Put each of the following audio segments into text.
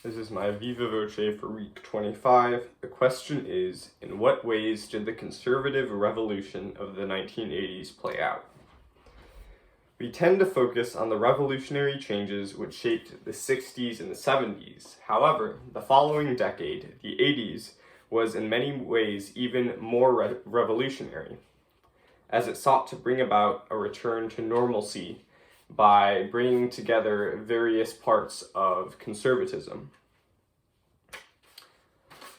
This is my viva voce for week 25. The question is, in what ways did the conservative revolution of the 1980s play out? We tend to focus on the revolutionary changes which shaped the 60s and the 70s. However, the following decade, the 80s, was in many ways even more revolutionary, as it sought to bring about a return to normalcy by bringing together various parts of conservatism.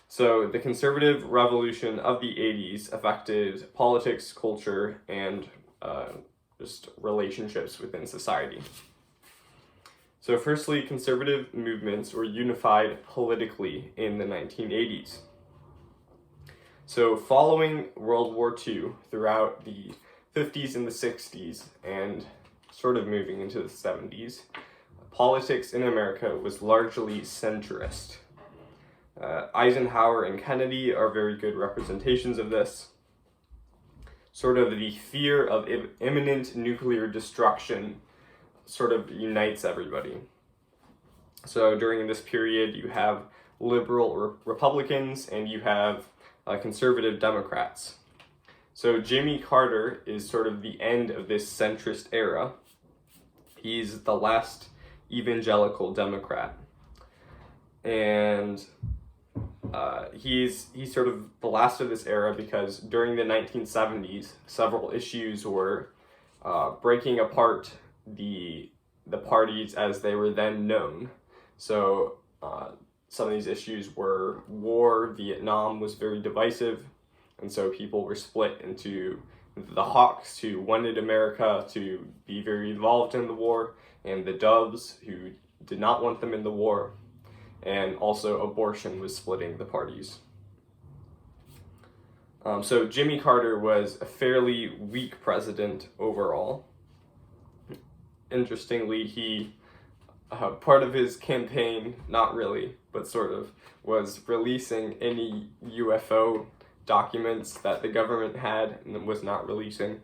So the conservative revolution of the 80s affected politics, culture, and just relationships within society. So firstly, conservative movements were unified politically in the 1980s. So following World War II, throughout the 50s and the 60s, and sort of moving into the 70s, politics in America was largely centrist. Eisenhower and Kennedy are very good representations of this. Sort of the fear of imminent nuclear destruction sort of unites everybody. So during this period, you have liberal Republicans and you have conservative Democrats. So Jimmy Carter is sort of the end of this centrist era. He's the last evangelical Democrat. And he's sort of the last of this era because during the 1970s, several issues were breaking apart the parties as they were then known. So some of these issues were war. Vietnam was very divisive, and so people were split into the Hawks, who wanted America to be very involved in the war, and the Doves, who did not want them in the war. And also abortion was splitting the parties. So Jimmy Carter was a fairly weak president overall. Interestingly, he, part of his campaign, not really, but sort of, was releasing any UFO documents that the government had and was not releasing.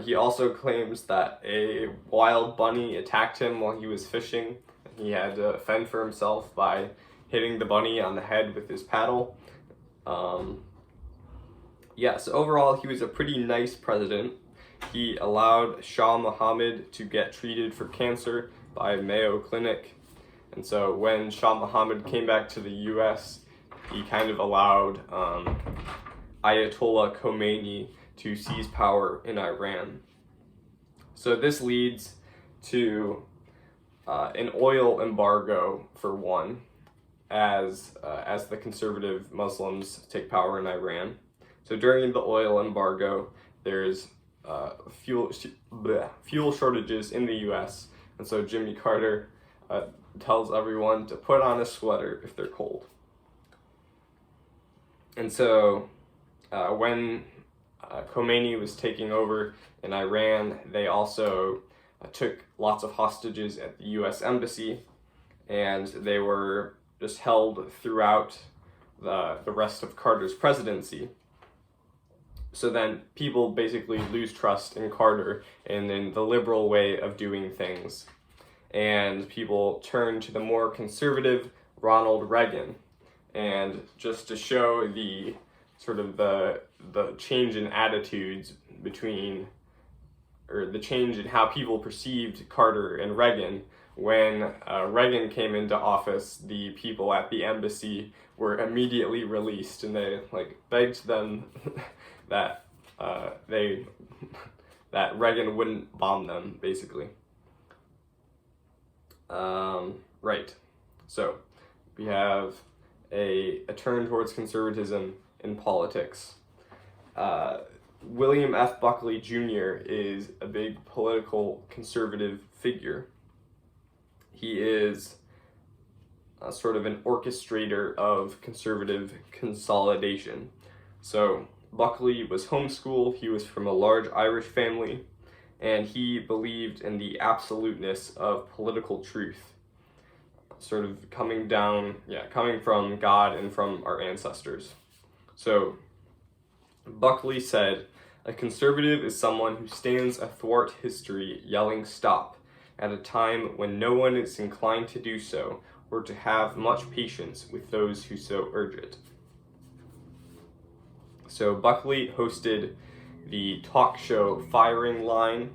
He also claims that a wild bunny attacked him while he was fishing. He had to fend for himself by hitting the bunny on the head with his paddle. So overall, he was a pretty nice president. He allowed Shah Muhammad to get treated for cancer by Mayo Clinic. And so when Shah Muhammad came back to the US, he kind of allowed Ayatollah Khomeini to seize power in Iran. So this leads to an oil embargo, for one, as the conservative Muslims take power in Iran. So during the oil embargo, there's fuel shortages in the U.S., and so Jimmy Carter tells everyone to put on a sweater if they're cold. And so when Khomeini was taking over in Iran, they also took lots of hostages at the U.S. Embassy, and they were just held throughout the rest of Carter's presidency. So then people basically lose trust in Carter and in the liberal way of doing things. And people turn to the more conservative Ronald Reagan. And just to show the sort of the change in attitudes between, or the change in how people perceived Carter and Reagan, when Reagan came into office, the people at the embassy were immediately released, and they begged them that that Reagan wouldn't bomb them, basically. Right. So we have a turn towards conservatism in politics. William F. Buckley Jr. is a big political conservative figure. He is sort of an orchestrator of conservative consolidation. So Buckley was homeschooled, he was from a large Irish family, and he believed in the absoluteness of political truth, sort of coming from God and from our ancestors. So Buckley said, "A conservative is someone who stands athwart history yelling stop at a time when no one is inclined to do so, or to have much patience with those who so urge it. So Buckley hosted the talk show Firing Line,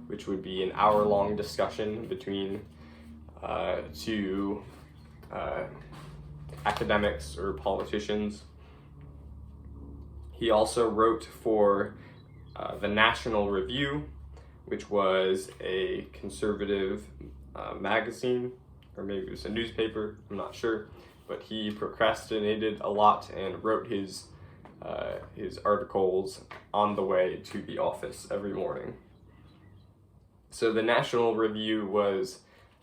which would be an hour-long discussion between two academics or politicians. He also wrote for the National Review, which was a conservative magazine, or maybe it was a newspaper, I'm not sure, but he procrastinated a lot and wrote his articles on the way to the office every morning. So the National Review was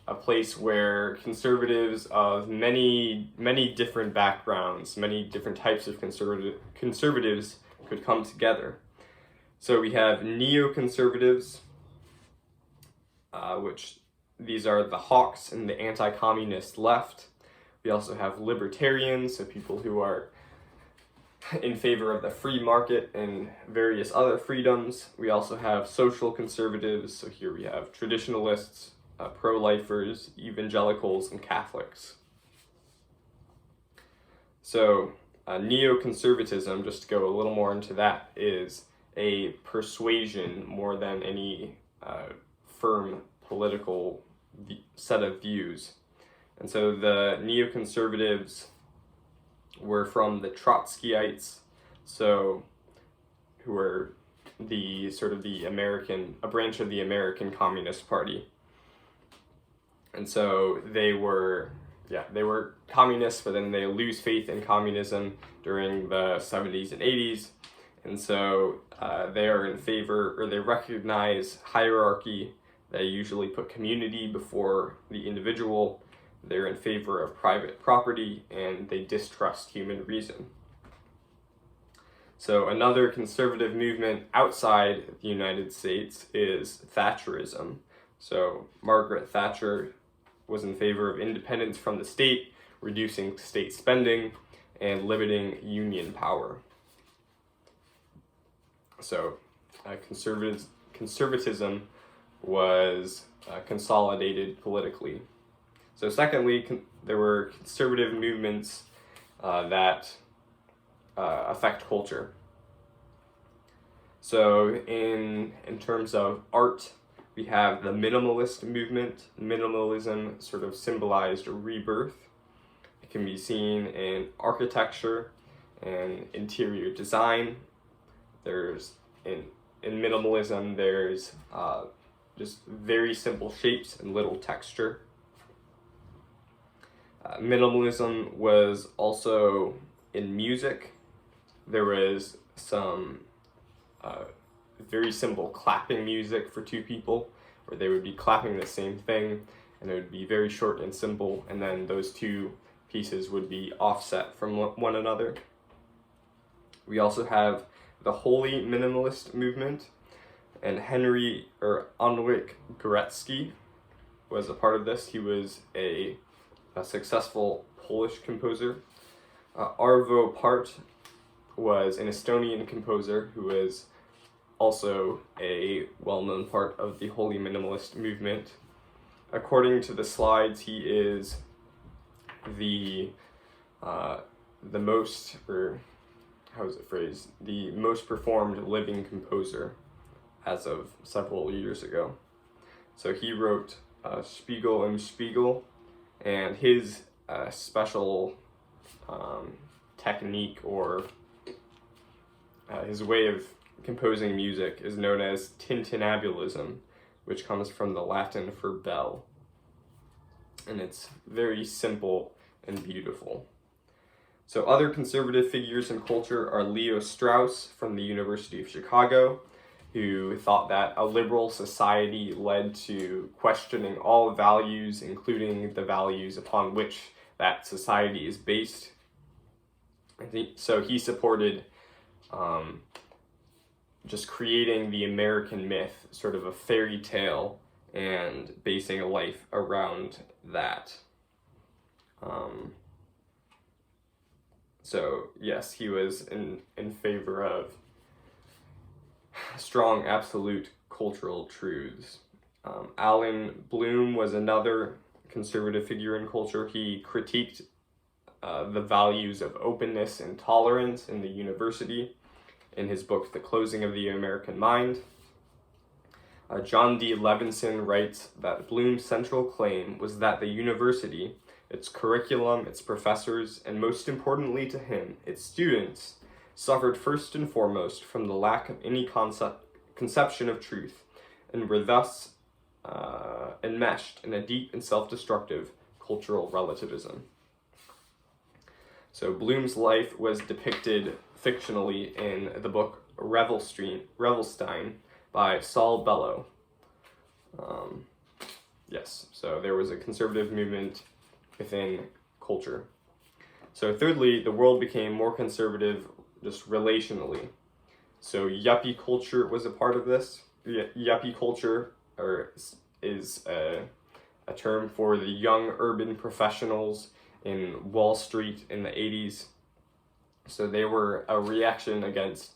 a place where conservatives of many different backgrounds, many different types of conservatives could come together. So we have neoconservatives, which these are the hawks and the anti-communist left. We also have libertarians, so people who are in favor of the free market and various other freedoms. We also have social conservatives, so here we have traditionalists, pro-lifers, evangelicals, and Catholics. So neoconservatism, just to go a little more into that, is a persuasion more than any firm political set of views. And so the neoconservatives were from the Trotskyites, so who were the sort of the a branch of the American Communist Party. And so they were communists, but then they lose faith in communism during the 70s and 80s. And so they are in favor, or they recognize hierarchy. They usually put community before the individual. They're in favor of private property, and they distrust human reason. So another conservative movement outside the United States is Thatcherism. So Margaret Thatcher was in favor of independence from the state, reducing state spending, and limiting union power. So conservatism was consolidated politically. So secondly, there were conservative movements that affect culture. So in terms of art, we have the minimalist movement. Minimalism sort of symbolized a rebirth. It can be seen in architecture and interior design. There's in minimalism, there's just very simple shapes and little texture. Minimalism was also in music. There was some very simple clapping music for two people, where they would be clapping the same thing, and it would be very short and simple, and then those two pieces would be offset from one another. We also have the Holy Minimalist movement, and Henryk Górecki was a part of this. He was a successful Polish composer. Arvo Pärt was an Estonian composer who was also a well-known part of the Holy Minimalist movement. According to the slides, he is the most, or how is it phrased, the most performed living composer as of several years ago. So he wrote Spiegel und Spiegel, and his special technique, or his way of composing music, is known as tintinnabulism, which comes from the Latin for bell. And it's very simple and beautiful. So other conservative figures in culture are Leo Strauss from the University of Chicago, who thought that a liberal society led to questioning all values, including the values upon which that society is based. So he supported just creating the American myth, sort of a fairy tale, and basing a life around that. So yes, he was in favor of strong absolute cultural truths. Alan Bloom was another conservative figure in culture. He critiqued the values of openness and tolerance in the university in his book, The Closing of the American Mind. John D. Levinson writes that Bloom's central claim was that the university, its curriculum, its professors, and most importantly to him, its students, suffered first and foremost from the lack of any conception of truth, and were thus enmeshed in a deep and self-destructive cultural relativism. So Bloom's life was depicted fictionally in the book Revelstein by Saul Bellow. Yes, so there was a conservative movement within culture. So thirdly, the world became more conservative just relationally. So yuppie culture was a part of this. Yuppie culture is a term for the young urban professionals in Wall Street in the 80s. So they were a reaction against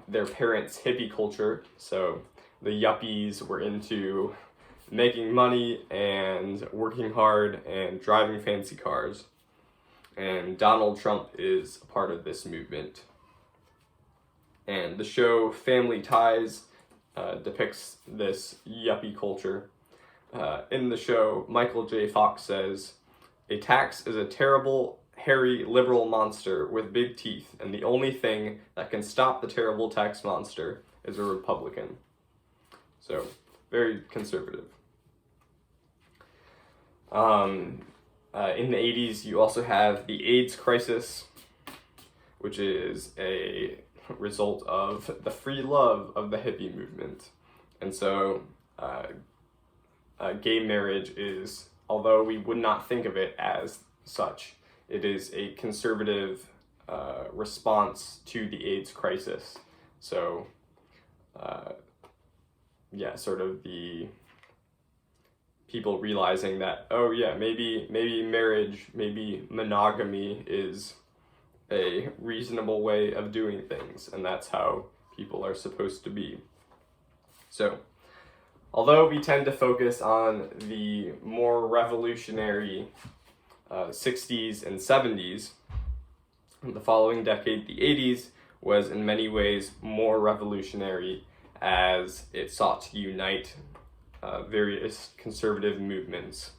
their parents' hippie culture. So the yuppies were into making money and working hard and driving fancy cars. And Donald Trump is a part of this movement. And the show Family Ties depicts this yuppie culture. In the show, Michael J. Fox says, "A tax is a terrible, hairy, liberal monster with big teeth, and the only thing that can stop the terrible tax monster is a Republican." So, very conservative. In the 80s, you also have the AIDS crisis, which is a result of the free love of the hippie movement. And so, gay marriage is, although we would not think of it as such, it is a conservative response to the AIDS crisis. So, sort of the people realizing that, oh yeah, maybe marriage, maybe monogamy is a reasonable way of doing things, and that's how people are supposed to be. So, although we tend to focus on the more revolutionary 60s and 70s, the following decade, the 80s, was in many ways more revolutionary as it sought to unite various conservative movements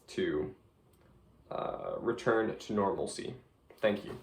to return to normalcy. Thank you.